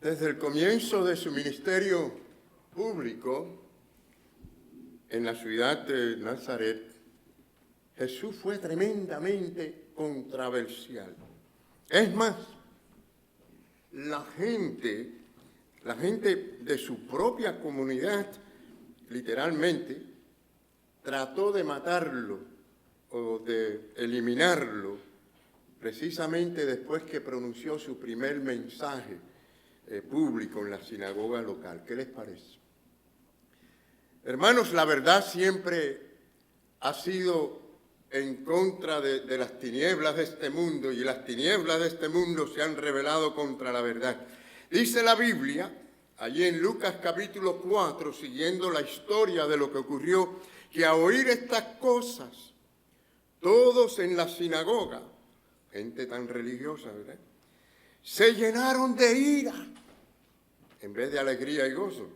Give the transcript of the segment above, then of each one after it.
Desde el comienzo de su ministerio público en la ciudad de Nazaret, Jesús fue tremendamente controversial. Es más, la gente de su propia comunidad, literalmente, trató de matarlo o de eliminarlo precisamente después que pronunció su primer mensaje público en la sinagoga local. ¿Qué les parece? Hermanos, la verdad siempre ha sido en contra de las tinieblas de este mundo, y las tinieblas de este mundo se han rebelado contra la verdad. Dice la Biblia, allí en Lucas capítulo 4, siguiendo la historia de lo que ocurrió, que a oír estas cosas, todos en la sinagoga, gente tan religiosa, ¿verdad?, se llenaron de ira, en vez de alegría y gozo,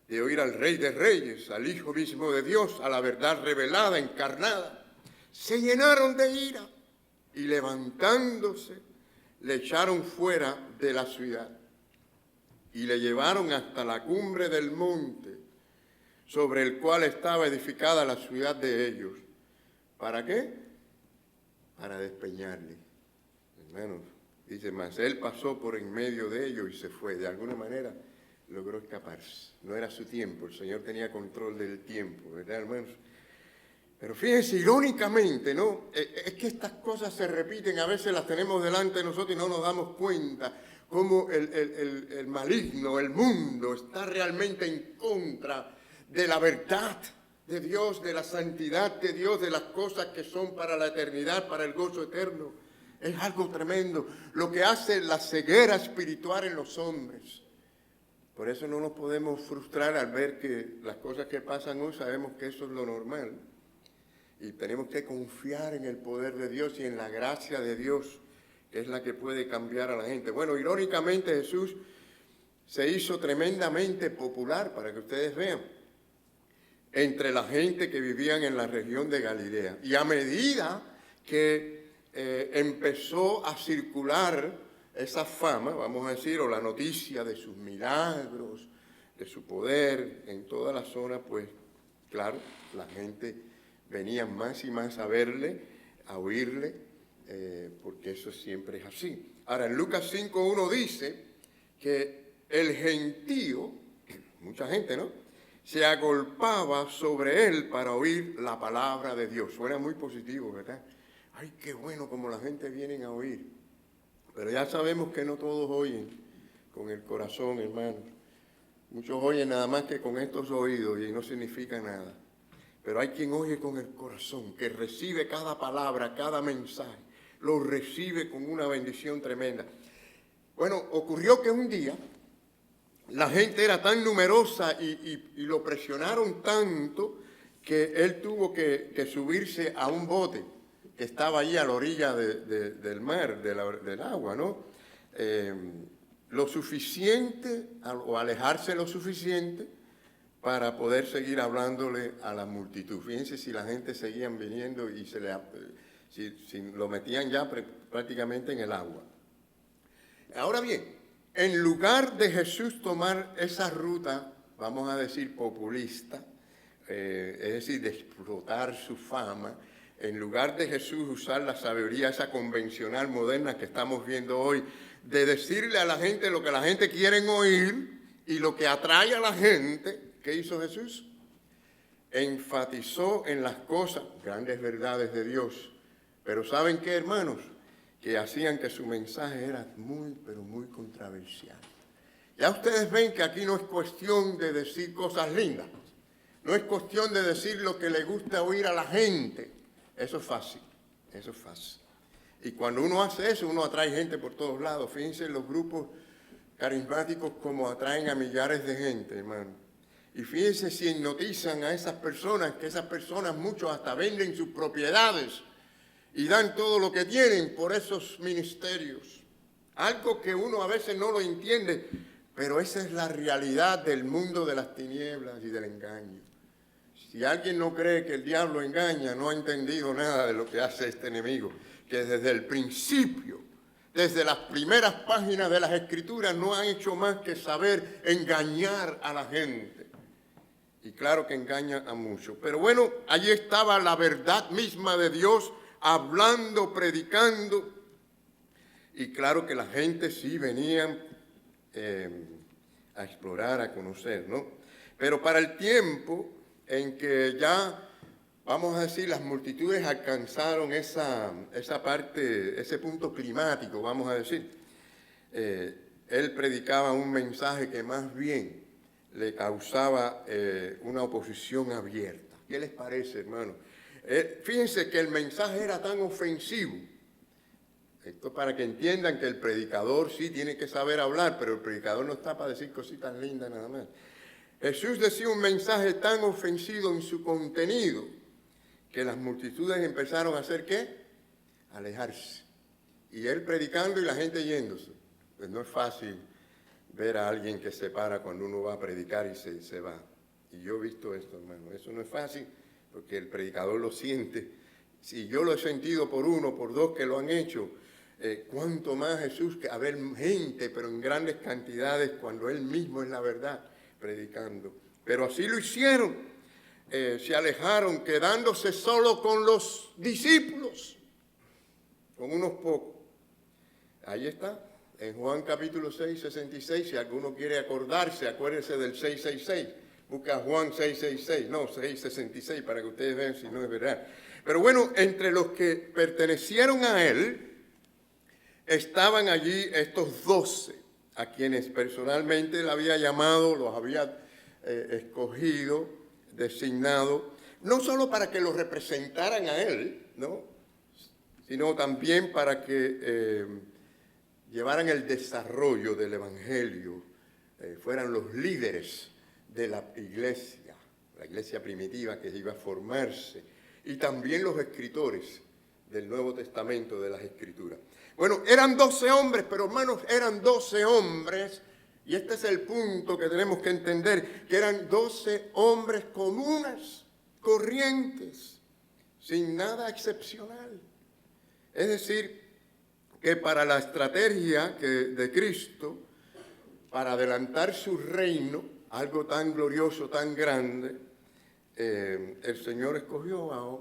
de oír al Rey de Reyes, al Hijo mismo de Dios, a la verdad revelada, encarnada. Se llenaron de ira y levantándose, le echaron fuera de la ciudad y le llevaron hasta la cumbre del monte sobre el cual estaba edificada la ciudad de ellos. ¿Para qué? Para despeñarle. Hermanos, dice más, él pasó por en medio de ellos y se fue. De alguna manera logró escaparse. No era su tiempo, el Señor tenía control del tiempo, ¿verdad, hermanos? Pero fíjense, irónicamente, ¿no? Es que estas cosas se repiten, a veces las tenemos delante de nosotros y no nos damos cuenta cómo el maligno, el mundo, está realmente en contra de la verdad de Dios, de la santidad de Dios, de las cosas que son para la eternidad, para el gozo eterno. Es algo tremendo lo que hace la ceguera espiritual en los hombres. Por eso no nos podemos frustrar al ver que las cosas que pasan hoy, sabemos que eso es lo normal. Y tenemos que confiar en el poder de Dios y en la gracia de Dios, que es la que puede cambiar a la gente. Bueno, irónicamente Jesús se hizo tremendamente popular, para que ustedes vean, entre la gente que vivían en la región de Galilea. Y a medida que empezó a circular esa fama, vamos a decir, o la noticia de sus milagros, de su poder en toda la zona, pues claro, la gente venía más y más a verle, a oírle, porque eso siempre es así. Ahora, en Lucas 5:1 dice que el gentío, mucha gente, ¿no?, se agolpaba sobre él para oír la palabra de Dios. Suena muy positivo, ¿verdad? Ay, qué bueno como la gente viene a oír. Pero ya sabemos que no todos oyen con el corazón, hermanos. Muchos oyen nada más que con estos oídos y no significa nada. Pero hay quien oye con el corazón, que recibe cada palabra, cada mensaje, lo recibe con una bendición tremenda. Bueno, ocurrió que un día la gente era tan numerosa y lo presionaron tanto que él tuvo que subirse a un bote que estaba allí a la orilla del mar, del agua, ¿no? Lo suficiente, o alejarse lo suficiente para poder seguir hablándole a la multitud. Fíjense si la gente seguían viniendo y si lo metían ya prácticamente en el agua. Ahora bien, en lugar de Jesús tomar esa ruta, vamos a decir populista, es decir, de explotar su fama, en lugar de Jesús usar la sabiduría esa convencional moderna que estamos viendo hoy, de decirle a la gente lo que la gente quiere oír y lo que atrae a la gente, ¿qué hizo Jesús? Enfatizó en las cosas, grandes verdades de Dios. Pero ¿saben qué, hermanos? Que hacían que su mensaje era muy, pero muy controversial. Ya ustedes ven que aquí no es cuestión de decir cosas lindas. No es cuestión de decir lo que le gusta oír a la gente. Eso es fácil, eso es fácil. Y cuando uno hace eso, uno atrae gente por todos lados. Fíjense los grupos carismáticos como atraen a millares de gente, hermano. Y fíjense si hipnotizan a esas personas, que esas personas muchos hasta venden sus propiedades y dan todo lo que tienen por esos ministerios. Algo que uno a veces no lo entiende, pero esa es la realidad del mundo de las tinieblas y del engaño. Si alguien no cree que el diablo engaña, no ha entendido nada de lo que hace este enemigo, que desde el principio desde las primeras páginas de las Escrituras, no han hecho más que saber engañar a la gente. Y claro que engaña a muchos. Pero bueno, allí estaba la verdad misma de Dios, hablando, predicando. Y claro que la gente sí venía a explorar, a conocer, ¿no? Pero para el tiempo en que ya, vamos a decir, las multitudes alcanzaron esa parte, ese punto climático, vamos a decir, él predicaba un mensaje que más bien le causaba una oposición abierta. ¿Qué les parece, hermano? Fíjense que el mensaje era tan ofensivo. Esto para que entiendan que el predicador sí tiene que saber hablar, pero el predicador no está para decir cositas lindas nada más. Jesús decía un mensaje tan ofensivo en su contenido que las multitudes empezaron a hacer ¿qué? Alejarse. Y él predicando y la gente yéndose. Pues no es fácil ver a alguien que se para cuando uno va a predicar y se va. Y yo he visto esto, hermano. Eso no es fácil porque el predicador lo siente. Si yo lo he sentido por uno, por dos que lo han hecho, cuánto más Jesús, que haber gente, pero en grandes cantidades, cuando Él mismo es la verdad, predicando. Pero así lo hicieron. Se alejaron, quedándose solo con los discípulos, con unos pocos. Ahí está, en Juan capítulo 6, 66, si alguno quiere acordarse, acuérdese del 666. Busca Juan 666, no, 666, para que ustedes vean si no es verdad. Pero bueno, entre los que pertenecieron a Él, estaban allí estos 12, a quienes personalmente Él había llamado, los había escogido, designado, no solo para que los representaran a Él, ¿no?, sino también para que llevaran el desarrollo del Evangelio, fueran los líderes de la iglesia primitiva que iba a formarse, y también los escritores del Nuevo Testamento, de las Escrituras. Bueno, eran 12 hombres, pero hermanos, eran 12 hombres, y este es el punto que tenemos que entender, que eran 12 hombres comunes, corrientes, sin nada excepcional. Es decir, que para la estrategia de Cristo, para adelantar su reino, algo tan glorioso, tan grande, el Señor escogió a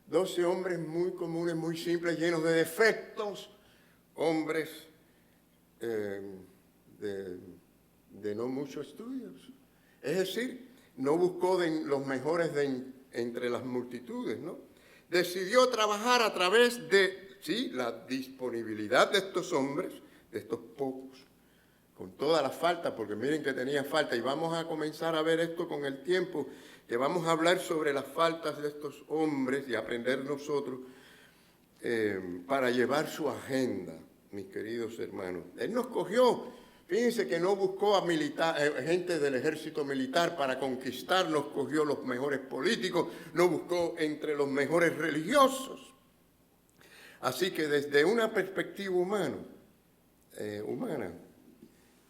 12 hombres muy comunes, muy simples, llenos de defectos, hombres de no muchos estudios. Es decir, no buscó los mejores entre las multitudes, ¿no? Decidió trabajar a través de, sí, la disponibilidad de estos hombres, de estos pocos, con toda la falta, porque miren que tenía falta, y vamos a comenzar a ver esto con el tiempo, que vamos a hablar sobre las faltas de estos hombres y aprender nosotros para llevar su agenda, mis queridos hermanos. Él nos cogió, fíjense que no buscó a gente del ejército militar para conquistar, nos cogió los mejores políticos, no buscó entre los mejores religiosos. Así que desde una perspectiva humana,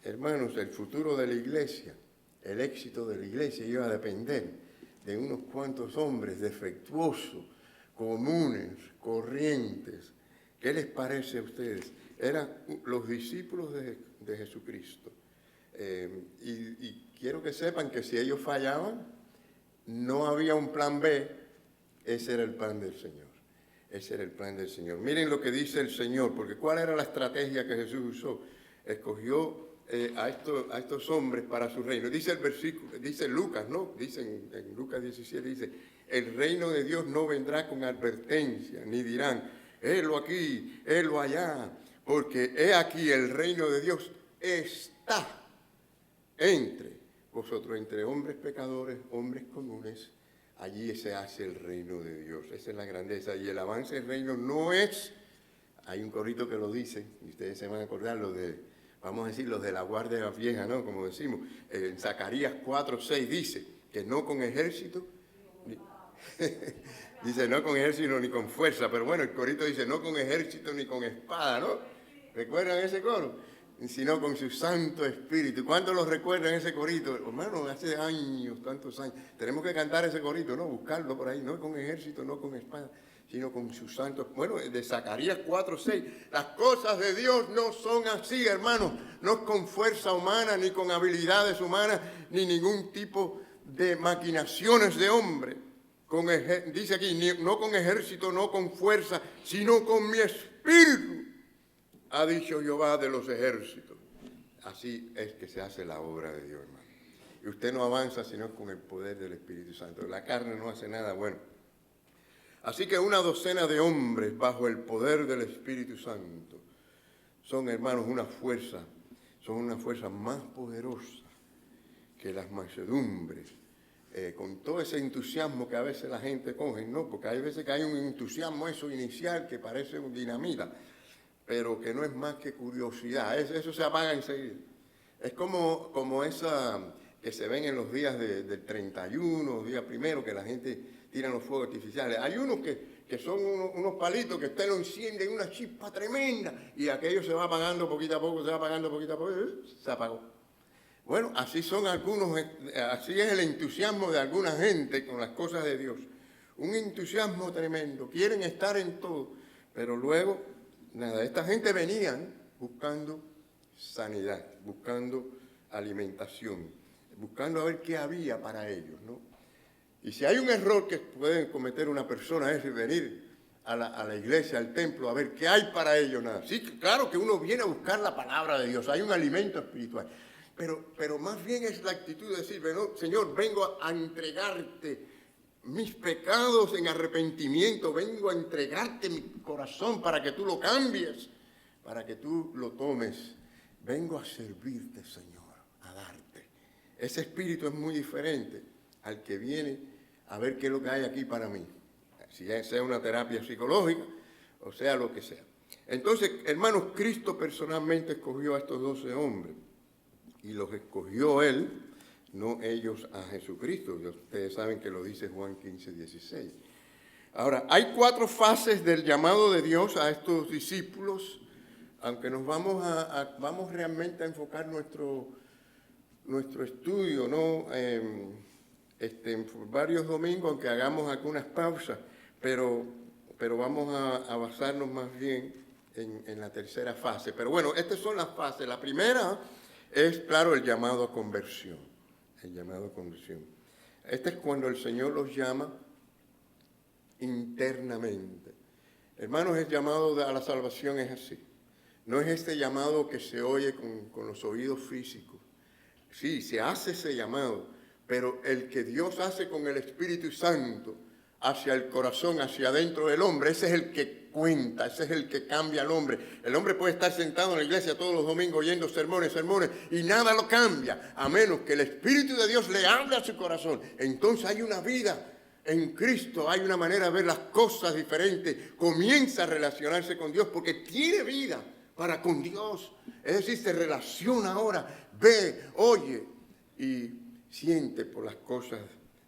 hermanos, el futuro de la iglesia, el éxito de la iglesia iba a depender de unos cuantos hombres defectuosos, comunes, corrientes. ¿Qué les parece a ustedes? Eran los discípulos de Jesucristo. Y quiero que sepan que si ellos fallaban, no había un plan B, ese era el plan del Señor. Ese era el plan del Señor. Miren lo que dice el Señor, porque ¿cuál era la estrategia que Jesús usó? Escogió a estos hombres para su reino. Dice el versículo, dice Lucas, ¿no? Dice en Lucas 17, dice, el reino de Dios no vendrá con advertencia, ni dirán, helo aquí, helo allá, porque he aquí el reino de Dios está entre vosotros, entre hombres pecadores, hombres comunes. Allí se hace el reino de Dios. Esa es la grandeza. Y el avance del reino no es, hay un corrito que lo dice, y ustedes se van a acordar, vamos a decir, los de la guardia vieja, ¿no? Como decimos, en Zacarías 4:6 dice que no con ejército, dice no con ejército ni con fuerza, pero bueno, el corito dice no con ejército ni con espada, ¿no? ¿Recuerdan ese coro? Sino con su Santo Espíritu. ¿Cuántos lo recuerdan ese corito? Hermano, hace años, tantos años. Tenemos que cantar ese corito, ¿no? Buscarlo por ahí, no con ejército, no con espada, sino con sus santos. Bueno, de Zacarías 4:6. Las cosas de Dios no son así, hermanos. No es con fuerza humana, ni con habilidades humanas, ni ningún tipo de maquinaciones de hombre. Dice aquí, no con ejército, no con fuerza, sino con mi espíritu, ha dicho Jehová de los ejércitos. Así es que se hace la obra de Dios, hermano. Y usted no avanza sino con el poder del Espíritu Santo. La carne no hace nada bueno. Así que una docena de hombres bajo el poder del Espíritu Santo son, hermanos, son una fuerza más poderosa que las mansedumbres, con todo ese entusiasmo que a veces la gente coge, ¿no? Porque hay veces que hay un entusiasmo eso inicial que parece un dinamita, pero que no es más que curiosidad, eso se apaga enseguida. Es como esa que se ven en los días del 31, días primero, que la gente tira los fuegos artificiales. Hay unos que son unos palitos que usted lo enciende en una chispa tremenda y aquello se va apagando poquito a poco, se va apagando poquito a poco, se apagó. Bueno, así son algunos, así es el entusiasmo de alguna gente con las cosas de Dios. Un entusiasmo tremendo, quieren estar en todo, pero luego, nada, esta gente venían buscando sanidad, buscando alimentación, buscando a ver qué había para ellos, ¿no? Y si hay un error que puede cometer una persona es venir a la iglesia, al templo, a ver qué hay para ellos, nada. Sí, claro que uno viene a buscar la palabra de Dios, hay un alimento espiritual, pero más bien es la actitud de decir, bueno, Señor, vengo a entregarte mis pecados en arrepentimiento, vengo a entregarte mi corazón para que tú lo cambies, para que tú lo tomes. Vengo a servirte, Señor, a darte. Ese espíritu es muy diferente al que viene a ver qué es lo que hay aquí para mí, si sea una terapia psicológica o sea lo que sea. Entonces, hermanos, Cristo personalmente escogió a estos 12 hombres y los escogió Él, no ellos a Jesucristo. Ustedes saben que lo dice Juan 15:16. Ahora, hay 4 fases del llamado de Dios a estos discípulos, aunque nos vamos realmente a enfocar nuestro estudio, ¿no? En varios domingos, aunque hagamos algunas pausas, pero vamos a basarnos más bien en la tercera fase. Pero bueno, estas son las fases. La primera es, claro, el llamado a conversión. El llamado a conversión. Este es cuando el Señor los llama internamente. Hermanos, el llamado a la salvación es así. No es este llamado que se oye con los oídos físicos. Sí, se hace ese llamado, pero el que Dios hace con el Espíritu Santo hacia el corazón, hacia adentro del hombre, ese es el que cuenta, ese es el que cambia al hombre. El hombre puede estar sentado en la iglesia todos los domingos oyendo sermones, y nada lo cambia, a menos que el Espíritu de Dios le hable a su corazón. Entonces hay una vida en Cristo, hay una manera de ver las cosas diferentes, comienza a relacionarse con Dios porque tiene vida para con Dios. Es decir, se relaciona ahora, ve, oye y siente por las cosas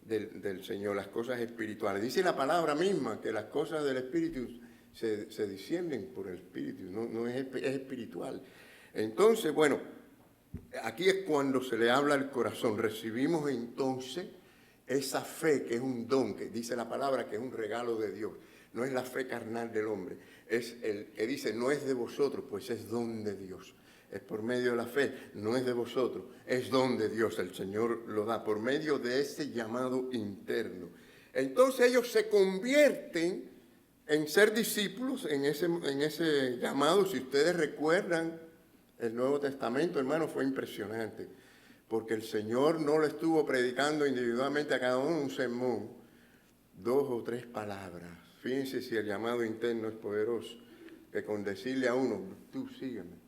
del Señor, las cosas espirituales. Dice la palabra misma que las cosas del Espíritu se disciernen por el Espíritu, no es espiritual. Entonces, bueno, aquí es cuando se le habla al corazón. Recibimos entonces esa fe que es un don, que dice la palabra que es un regalo de Dios. No es la fe carnal del hombre, es el que dice no es de vosotros, pues es don de Dios. Es por medio de la fe, no es de vosotros, es don de Dios, el Señor lo da por medio de ese llamado interno. Entonces ellos se convierten en ser discípulos en ese llamado. Si ustedes recuerdan, el Nuevo Testamento, hermano, fue impresionante, porque el Señor no le estuvo predicando individualmente a cada uno un sermón, 2 o 3 palabras. Fíjense si el llamado interno es poderoso, que con decirle a uno, tú sígueme,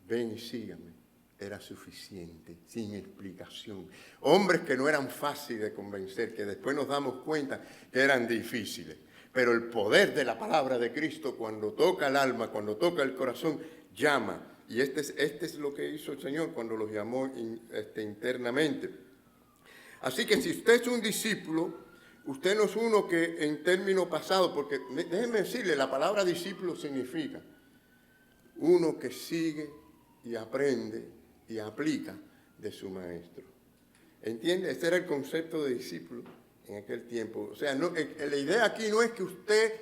ven y sígame, era suficiente, sin explicación. Hombres que no eran fáciles de convencer, que después nos damos cuenta que eran difíciles. Pero el poder de la palabra de Cristo, cuando toca el alma, cuando toca el corazón, llama. Y este es lo que hizo el Señor cuando los llamó internamente. Así que si usted es un discípulo, usted no es uno que en término pasado, porque déjenme decirle, la palabra discípulo significa uno que sigue y aprende y aplica de su maestro. ¿Entiende? Este era el concepto de discípulo. En aquel tiempo. O sea, la idea aquí no es que usted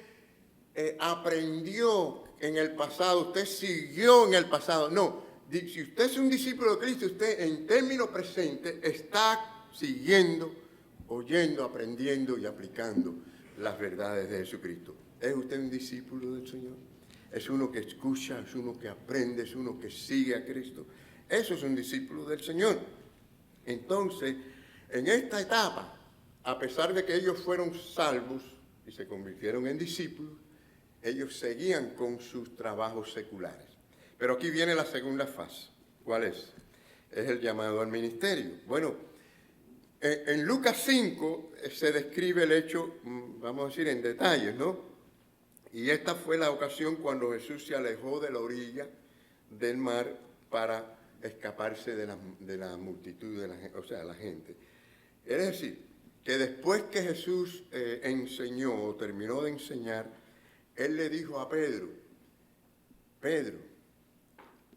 aprendió en el pasado, usted siguió en el pasado. No, si usted es un discípulo de Cristo, usted en término presente está siguiendo, oyendo, aprendiendo y aplicando las verdades de Jesucristo. ¿Es usted un discípulo del Señor? Es uno que escucha, es uno que aprende, es uno que sigue a Cristo. Eso es un discípulo del Señor. Entonces, en esta etapa, a pesar de que ellos fueron salvos y se convirtieron en discípulos, ellos seguían con sus trabajos seculares. Pero aquí viene la segunda fase. ¿Cuál es? Es el llamado al ministerio. Bueno, en Lucas 5 se describe el hecho, vamos a decir, en detalles, ¿no? Y esta fue la ocasión cuando Jesús se alejó de la orilla del mar para escaparse de la multitud, la gente. Es decir, que después que Jesús enseñó o terminó de enseñar, Él le dijo a Pedro, Pedro,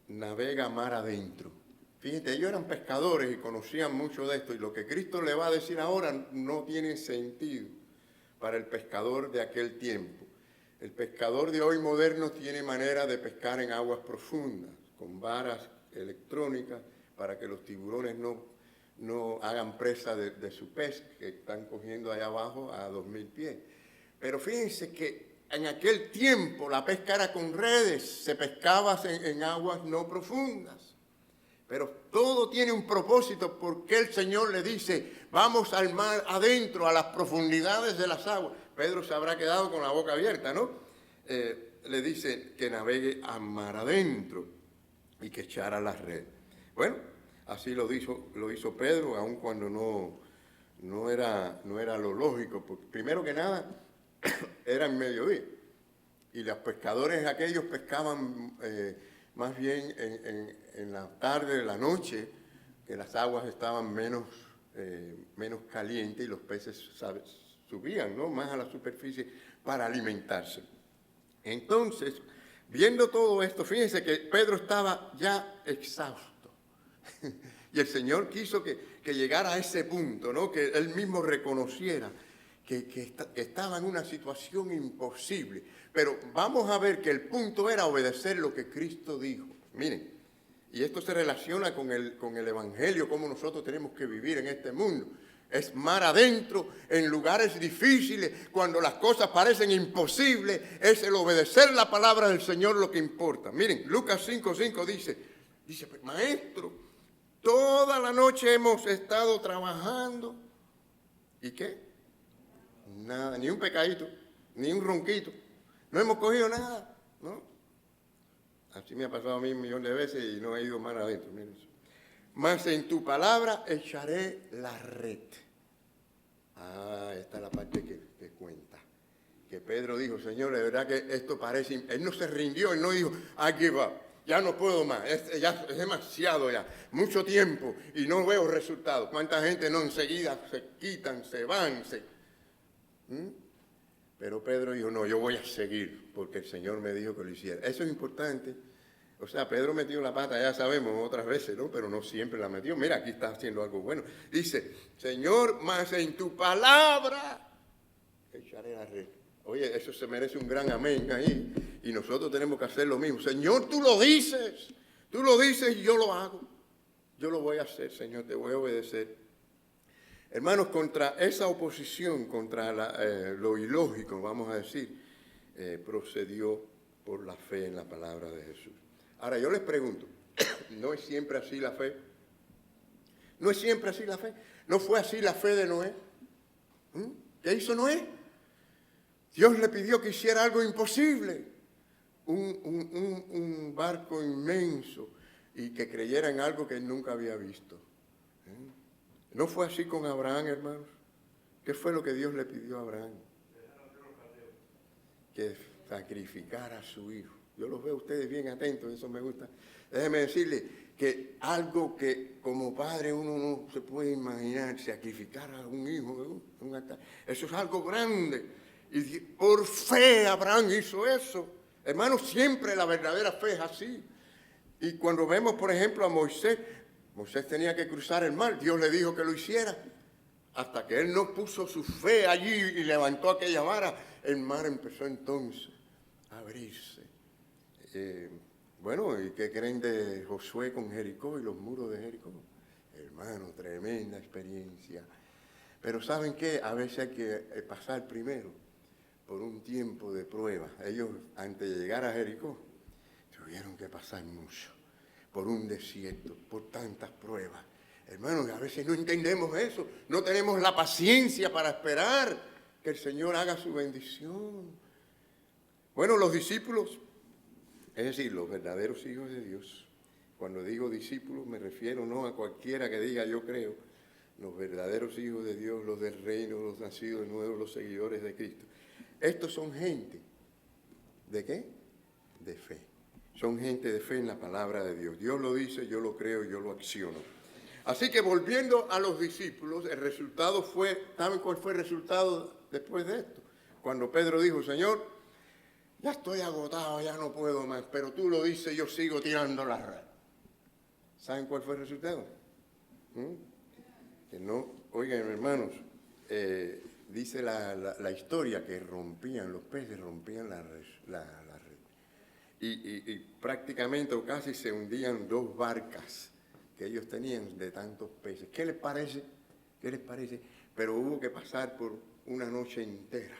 navega mar adentro. Fíjate, ellos eran pescadores y conocían mucho de esto, y lo que Cristo le va a decir ahora no tiene sentido para el pescador de aquel tiempo. El pescador de hoy moderno tiene manera de pescar en aguas profundas, con varas electrónicas, para que los tiburones no hagan presa de su pez, que están cogiendo allá abajo a 2000 pies. Pero fíjense que en aquel tiempo la pesca era con redes, se pescaba en aguas no profundas. Pero todo tiene un propósito, porque el Señor le dice, vamos al mar adentro, a las profundidades de las aguas. Pedro se habrá quedado con la boca abierta, ¿no? Le dice que navegue a mar adentro y que echara la red. Bueno, así lo hizo Pedro, aun cuando no era lo lógico, porque primero que nada era en mediodía, y los pescadores aquellos pescaban más bien en la tarde, en la noche, que las aguas estaban menos calientes y los peces subían, ¿no?, más a la superficie para alimentarse. Entonces, viendo todo esto, fíjense que Pedro estaba ya exhausto. Y el Señor quiso que llegara a ese punto, ¿no?, que él mismo reconociera que estaba en una situación imposible. Pero vamos a ver que el punto era obedecer lo que Cristo dijo. Miren, y esto se relaciona con el Evangelio, cómo nosotros tenemos que vivir en este mundo. Es mar adentro, en lugares difíciles, cuando las cosas parecen imposibles, es el obedecer la palabra del Señor lo que importa. Miren, Lucas 5:5 dice, maestro, toda la noche hemos estado trabajando. ¿Y qué? Nada, ni un pecadito, ni un ronquito. No hemos cogido nada, ¿no? Así me ha pasado a mí 1.000.000 de veces y no he ido mar adentro. Miren eso. Mas en tu palabra echaré la red. Esta es la parte que cuenta. Que Pedro dijo, Señor, de verdad que esto parece... Él no se rindió, él no dijo, aquí va, ya no puedo más, ya es demasiado ya, mucho tiempo y no veo resultados. ¿Cuánta gente no enseguida se quitan, se van? Pero Pedro dijo, no, yo voy a seguir porque el Señor me dijo que lo hiciera. Eso es importante. O sea, Pedro metió la pata, ya sabemos, otras veces, ¿no? Pero no siempre la metió. Mira, aquí está haciendo algo bueno. Dice, Señor, mas en tu palabra echaré la red. Oye, eso se merece un gran amén ahí. Y nosotros tenemos que hacer lo mismo. Señor, tú lo dices y yo lo hago. Yo lo voy a hacer, Señor, te voy a obedecer. Hermanos, contra esa oposición, contra lo ilógico, vamos a decir, procedió por la fe en la palabra de Jesús. Ahora, yo les pregunto, ¿no es siempre así la fe? ¿No es siempre así la fe? ¿No fue así la fe de Noé? ¿Qué hizo Noé? Dios le pidió que hiciera algo imposible, un barco inmenso, y que creyera en algo que él nunca había visto. ¿No fue así con Abraham, hermanos? ¿Qué fue lo que Dios le pidió a Abraham? Que sacrificara a su hijo. Yo los veo a ustedes bien atentos, eso me gusta. Déjeme decirle que algo que como padre uno no se puede imaginar, sacrificar a un hijo, un altar. Eso es algo grande. Y por fe Abraham hizo eso. Hermanos, siempre la verdadera fe es así. Y cuando vemos, por ejemplo, a Moisés tenía que cruzar el mar. Dios le dijo que lo hiciera. hasta que él no puso su fe allí y levantó aquella vara, el mar empezó entonces a abrirse. Bueno, ¿y qué creen de Josué con Jericó y los muros de Jericó? Hermano, tremenda experiencia. Pero ¿saben qué? A veces hay que pasar primero por un tiempo de prueba. Ellos, antes de llegar a Jericó, tuvieron que pasar mucho, por un desierto, por tantas pruebas. Hermanos, a veces no entendemos eso, no tenemos la paciencia para esperar que el Señor haga su bendición. Bueno, los discípulos, es decir, los verdaderos hijos de Dios, cuando digo discípulos me refiero no a cualquiera que diga yo creo, los verdaderos hijos de Dios, los del reino, los nacidos de nuevo, los seguidores de Cristo. Estos son gente, ¿de qué? De fe. Son gente de fe en la palabra de Dios. Dios lo dice, yo lo creo, yo lo acciono. Así que volviendo a los discípulos, el resultado fue, ¿saben cuál fue el resultado después de esto? Cuando Pedro dijo, Señor, ya estoy agotado, ya no puedo más, pero tú lo dices, yo sigo tirando la red. ¿Saben cuál fue el resultado? Que no, oigan hermanos, dice la historia que rompían, los peces rompían la red. Y prácticamente o casi se hundían 2 barcas que ellos tenían de tantos peces. ¿Qué les parece? ¿Qué les parece? Pero hubo que pasar por una noche entera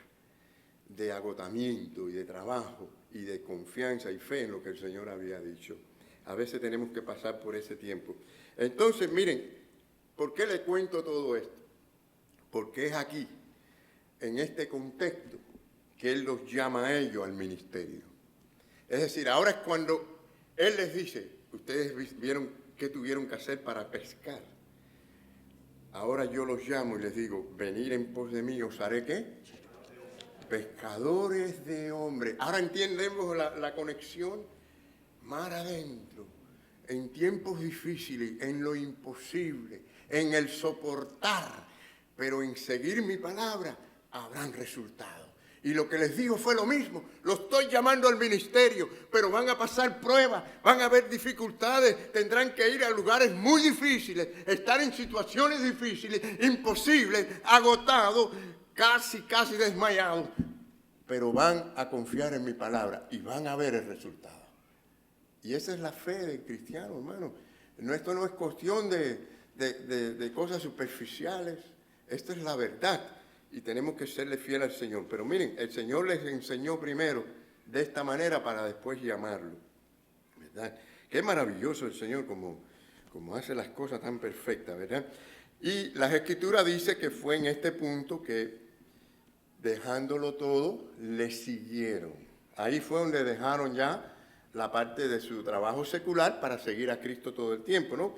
de agotamiento y de trabajo y de confianza y fe en lo que el Señor había dicho. A veces tenemos que pasar por ese tiempo. Entonces, miren, ¿por qué le cuento todo esto? Porque es aquí, en este contexto, que Él los llama a ellos al ministerio. Es decir, ahora es cuando Él les dice, ustedes vieron qué tuvieron que hacer para pescar. Ahora yo los llamo y les digo, venir en pos de mí, ¿os haré qué? Pescadores de hombres. Ahora entendemos la conexión. Mar adentro, en tiempos difíciles, en lo imposible, en el soportar, pero en seguir mi palabra, habrán resultados. Y lo que les digo fue lo mismo, lo estoy llamando al ministerio, pero van a pasar pruebas, van a haber dificultades, tendrán que ir a lugares muy difíciles, estar en situaciones difíciles, imposibles, agotados, casi desmayados, pero van a confiar en mi palabra y van a ver el resultado. Y esa es la fe del cristiano, hermano. Esto no es cuestión de cosas superficiales, esto es la verdad. Y tenemos que serle fiel al Señor. Pero miren, el Señor les enseñó primero de esta manera para después llamarlo. ¿Verdad? Qué maravilloso el Señor como hace las cosas tan perfectas, ¿verdad? Y las Escrituras dice que fue en este punto que, dejándolo todo, le siguieron. Ahí fue donde dejaron ya la parte de su trabajo secular para seguir a Cristo todo el tiempo, ¿no?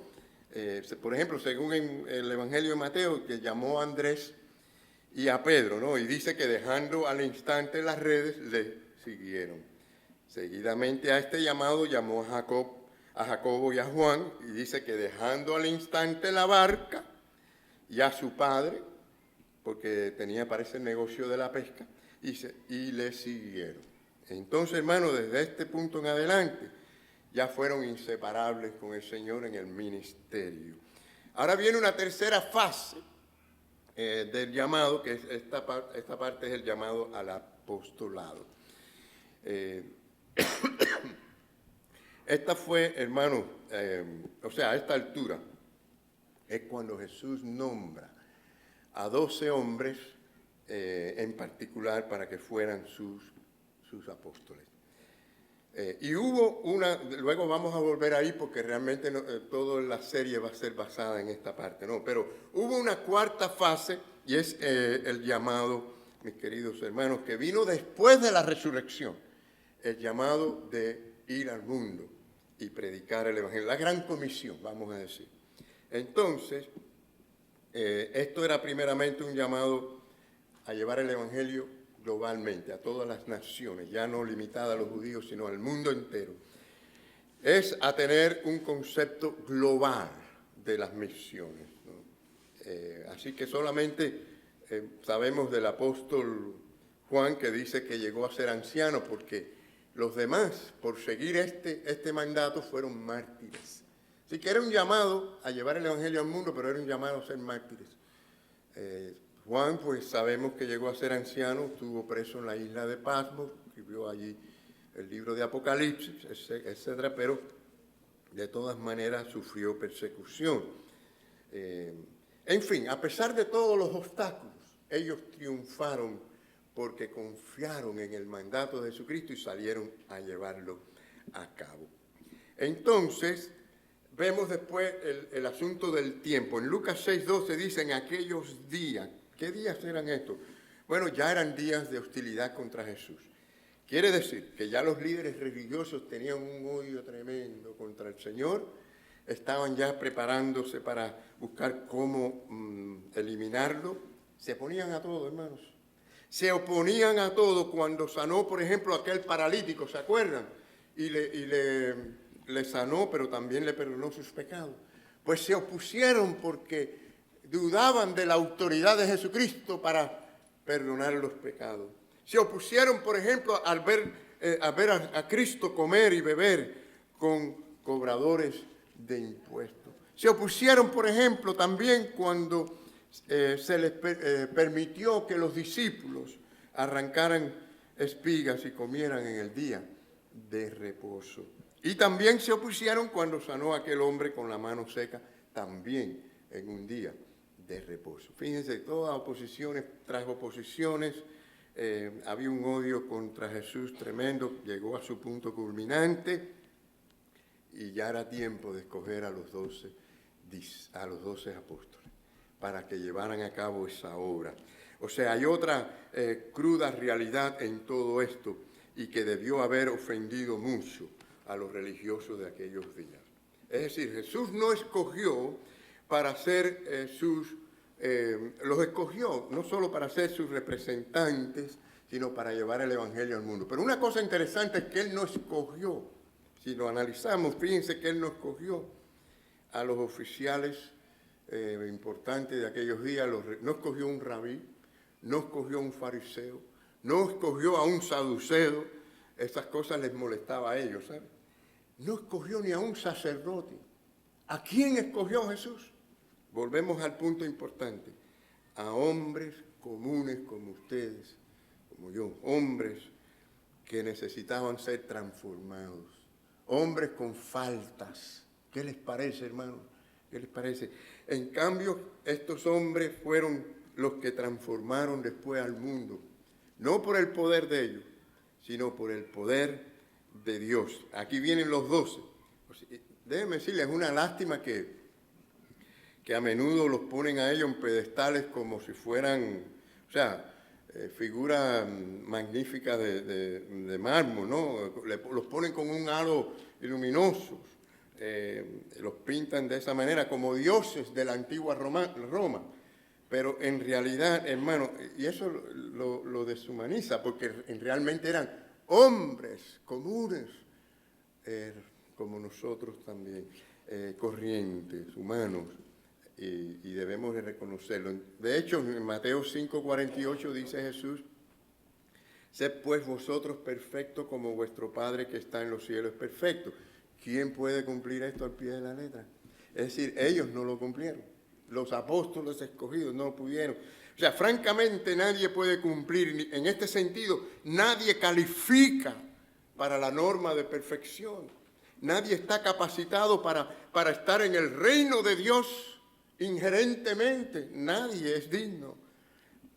Por ejemplo, según en el Evangelio de Mateo, que llamó a Andrés y a Pedro, ¿no? Y dice que dejando al instante las redes, le siguieron. Seguidamente a este llamado llamó a Jacobo y a Juan, y dice que dejando al instante la barca y a su padre, porque tenía, parece, el negocio de la pesca, dice, y le siguieron. Entonces, hermano, desde este punto en adelante, ya fueron inseparables con el Señor en el ministerio. Ahora viene una tercera fase del llamado, que es esta parte es el llamado al apostolado. Esta fue, hermano, a esta altura, es cuando Jesús nombra a 12 hombres en particular para que fueran sus apóstoles. Y hubo luego vamos a volver ahí porque realmente toda la serie va a ser basada en esta parte, ¿no? Pero hubo una cuarta fase y es el llamado, mis queridos hermanos, que vino después de la resurrección, el llamado de ir al mundo y predicar el Evangelio, la gran comisión, vamos a decir. Entonces, esto era primeramente un llamado a llevar el Evangelio globalmente, a todas las naciones, ya no limitada a los judíos, sino al mundo entero. Es a tener un concepto global de las misiones, ¿no? Así que solamente sabemos del apóstol Juan que dice que llegó a ser anciano porque los demás, por seguir este mandato, fueron mártires. Así que era un llamado a llevar el Evangelio al mundo, pero era un llamado a ser mártires. Juan, pues sabemos que llegó a ser anciano, estuvo preso en la isla de Patmos, escribió allí el libro de Apocalipsis, etcétera, pero de todas maneras sufrió persecución. En fin, a pesar de todos los obstáculos, ellos triunfaron porque confiaron en el mandato de Jesucristo y salieron a llevarlo a cabo. Entonces, vemos después el asunto del tiempo. En Lucas 6:12 dice, en aquellos días, ¿qué días eran estos? Bueno, ya eran días de hostilidad contra Jesús. Quiere decir que ya los líderes religiosos tenían un odio tremendo contra el Señor, estaban ya preparándose para buscar cómo eliminarlo. Se oponían a todo, hermanos. Se oponían a todo cuando sanó, por ejemplo, aquel paralítico, ¿se acuerdan? Y le sanó, pero también le perdonó sus pecados. Pues se opusieron porque dudaban de la autoridad de Jesucristo para perdonar los pecados. Se opusieron, por ejemplo, al ver a Cristo comer y beber con cobradores de impuestos. Se opusieron, por ejemplo, también cuando se les permitió que los discípulos arrancaran espigas y comieran en el día de reposo. Y también se opusieron cuando sanó a aquel hombre con la mano seca, también en un día de reposo. Fíjense, todas oposiciones tras oposiciones, había un odio contra Jesús tremendo, llegó a su punto culminante y ya era tiempo de escoger a los 12 apóstoles para que llevaran a cabo esa obra. O sea, hay otra cruda realidad en todo esto y que debió haber ofendido mucho a los religiosos de aquellos días. Es decir, Jesús no escogió para ser los escogió no solo para ser sus representantes, sino para llevar el Evangelio al mundo. Pero una cosa interesante es que Él no escogió, si lo analizamos, fíjense que Él no escogió a los oficiales importantes de aquellos días, no escogió un rabí, no escogió a un fariseo, no escogió a un saduceo, esas cosas les molestaba a ellos, ¿sabes? No escogió ni a un sacerdote. ¿A quién escogió Jesús? Volvemos al punto importante, a hombres comunes como ustedes, como yo, hombres que necesitaban ser transformados, hombres con faltas. ¿Qué les parece, hermanos? ¿Qué les parece? En cambio, estos hombres fueron los que transformaron después al mundo, no por el poder de ellos, sino por el poder de Dios. Aquí vienen los 12. Déjenme decirles, es una lástima que a menudo los ponen a ellos en pedestales como si fueran, o sea, figuras magníficas de mármol, ¿no? Los ponen con un halo luminoso, los pintan de esa manera como dioses de la antigua Roma. Pero en realidad, hermano, y eso lo deshumaniza, porque realmente eran hombres comunes, como nosotros también, corrientes, humanos, y debemos de reconocerlo. De hecho, en Mateo 5:48 dice Jesús, sed pues vosotros perfectos como vuestro Padre que está en los cielos es perfecto. ¿Quién puede cumplir esto al pie de la letra? Es decir, ellos no lo cumplieron. Los apóstoles escogidos no pudieron. O sea, francamente nadie puede cumplir. En este sentido, nadie califica para la norma de perfección. Nadie está capacitado para estar en el reino de Dios inherentemente. Nadie es digno.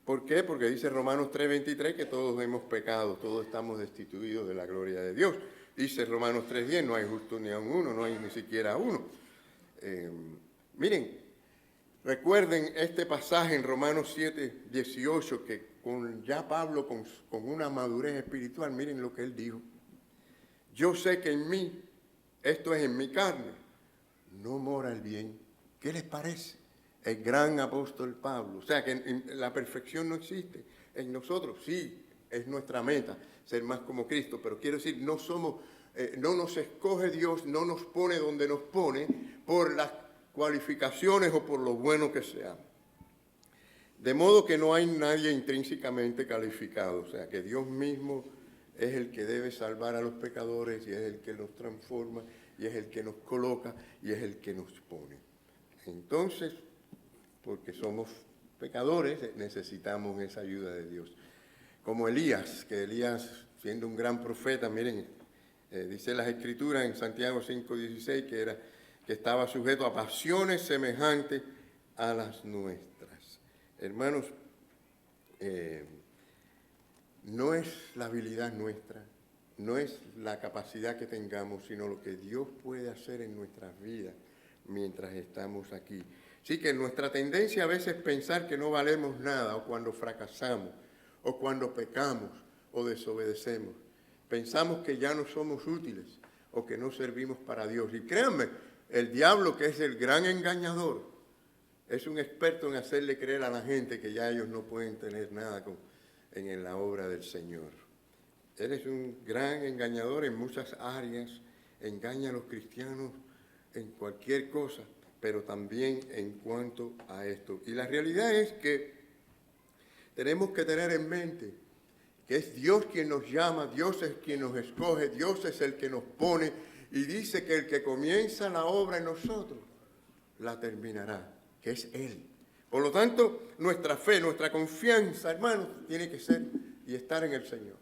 ¿Por qué? Porque dice Romanos 3:23 que todos hemos pecado, todos estamos destituidos de la gloria de Dios. Dice Romanos 3:10, no hay justo ni a uno, no hay ni siquiera uno. Miren, recuerden este pasaje en Romanos 7:18, que ya Pablo con una madurez espiritual, miren lo que él dijo. Yo sé que en mí, esto es en mi carne, no mora el bien. ¿Qué les parece? El gran apóstol Pablo. O sea, que la perfección no existe en nosotros. Sí, es nuestra meta, ser más como Cristo, pero quiero decir, no nos escoge Dios, no nos pone donde nos pone por las cualificaciones o por lo bueno que seamos. De modo que no hay nadie intrínsecamente calificado, o sea, que Dios mismo es el que debe salvar a los pecadores y es el que nos transforma y es el que nos coloca y es el que nos pone. Entonces, porque somos pecadores necesitamos esa ayuda de Dios. Como Elías, que Elías, siendo un gran profeta, miren, dice las Escrituras en Santiago 5:16 que estaba sujeto a pasiones semejantes a las nuestras. Hermanos, no es la habilidad nuestra, no es la capacidad que tengamos, sino lo que Dios puede hacer en nuestras vidas mientras estamos aquí. Sí que nuestra tendencia a veces es pensar que no valemos nada, o cuando fracasamos, o cuando pecamos, o desobedecemos. Pensamos que ya no somos útiles, o que no servimos para Dios. Y créanme, el diablo, que es el gran engañador, es un experto en hacerle creer a la gente que ya ellos no pueden tener nada en la obra del Señor. Él es un gran engañador en muchas áreas, engaña a los cristianos en cualquier cosa, pero también en cuanto a esto. Y la realidad es que tenemos que tener en mente que es Dios quien nos llama, Dios es quien nos escoge, Dios es el que nos pone, y dice que el que comienza la obra en nosotros, la terminará, que es Él. Por lo tanto, nuestra fe, nuestra confianza, hermanos, tiene que ser y estar en el Señor.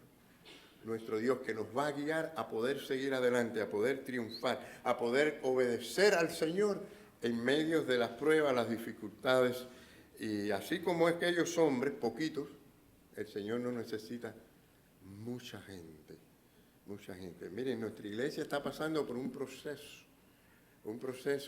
Nuestro Dios, que nos va a guiar a poder seguir adelante, a poder triunfar, a poder obedecer al Señor en medio de las pruebas, las dificultades. Y así como es que aquellos hombres, poquitos, el Señor no necesita mucha gente, mucha gente. Miren, nuestra iglesia está pasando por un proceso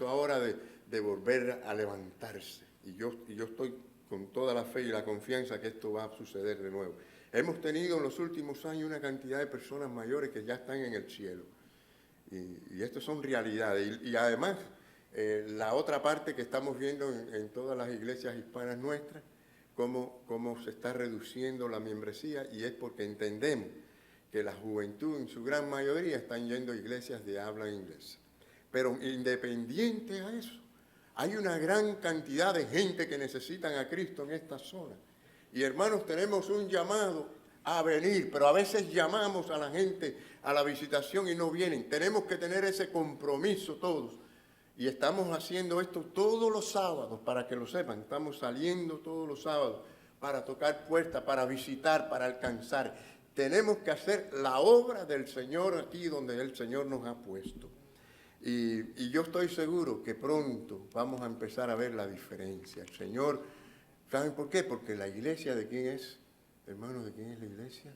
ahora de volver a levantarse. Y yo estoy con toda la fe y la confianza que esto va a suceder de nuevo. Hemos tenido en los últimos años una cantidad de personas mayores que ya están en el cielo. Y esto son realidades. Y además, la otra parte que estamos viendo en todas las iglesias hispanas nuestras, cómo se está reduciendo la membresía, y es porque entendemos que la juventud en su gran mayoría están yendo a iglesias de habla inglesa. Pero independiente a eso, hay una gran cantidad de gente que necesitan a Cristo en esta zona. Y hermanos, tenemos un llamado a venir, pero a veces llamamos a la gente a la visitación y no vienen. Tenemos que tener ese compromiso todos. Y estamos haciendo esto todos los sábados, para que lo sepan. Estamos saliendo todos los sábados para tocar puertas, para visitar, para alcanzar. Tenemos que hacer la obra del Señor aquí donde el Señor nos ha puesto. Y yo estoy seguro que pronto vamos a empezar a ver la diferencia. El Señor, ¿saben por qué? Porque la iglesia, ¿de quién es? Hermanos, ¿de quién es la iglesia?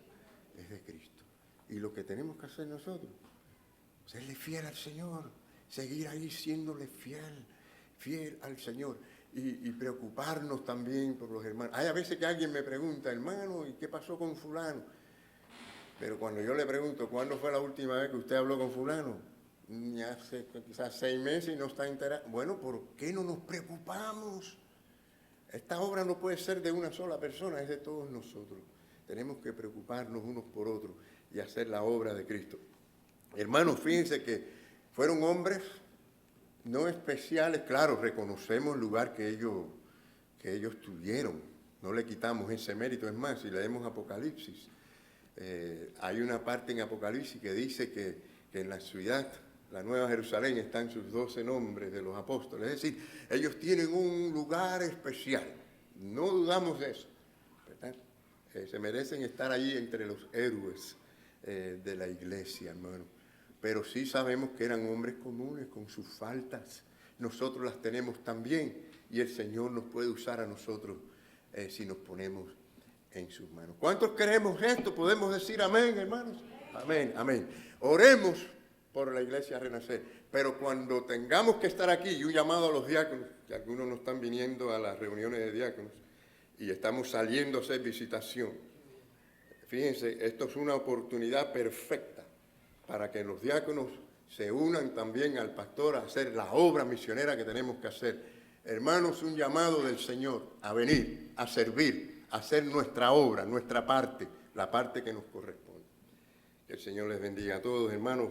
Es de Cristo. Y lo que tenemos que hacer nosotros, serle fiel al Señor, seguir ahí siéndole fiel al Señor. Y preocuparnos también por los hermanos. Hay a veces que alguien me pregunta, hermano, ¿y qué pasó con fulano? Pero cuando yo le pregunto, ¿cuándo fue la última vez que usted habló con fulano? Hace quizás 6 meses y no está enterado. Bueno, ¿por qué no nos preocupamos? Esta obra no puede ser de una sola persona, es de todos nosotros. Tenemos que preocuparnos unos por otros y hacer la obra de Cristo. Hermanos, fíjense que fueron hombres no especiales, claro, reconocemos el lugar que ellos tuvieron, no le quitamos ese mérito. Es más, si leemos Apocalipsis, hay una parte en Apocalipsis que dice que en la ciudad, la Nueva Jerusalén, están sus 12 nombres de los apóstoles. Es decir, ellos tienen un lugar especial, no dudamos de eso, ¿verdad? Se merecen estar allí entre los héroes de la iglesia, hermano. Pero sí sabemos que eran hombres comunes con sus faltas. Nosotros las tenemos también, y el Señor nos puede usar a nosotros si nos ponemos en sus manos. ¿Cuántos queremos esto? ¿Podemos decir amén, hermanos? Amén, amén. Oremos por la iglesia Renacer, pero cuando tengamos que estar aquí, y un llamado a los diáconos, que algunos no están viniendo a las reuniones de diáconos, y estamos saliendo a hacer visitación. Fíjense, esto es una oportunidad perfecta para que los diáconos se unan también al pastor a hacer la obra misionera que tenemos que hacer. Hermanos, un llamado del Señor a venir, a servir, a hacer nuestra obra, nuestra parte, la parte que nos corresponde. Que el Señor les bendiga a todos, hermanos.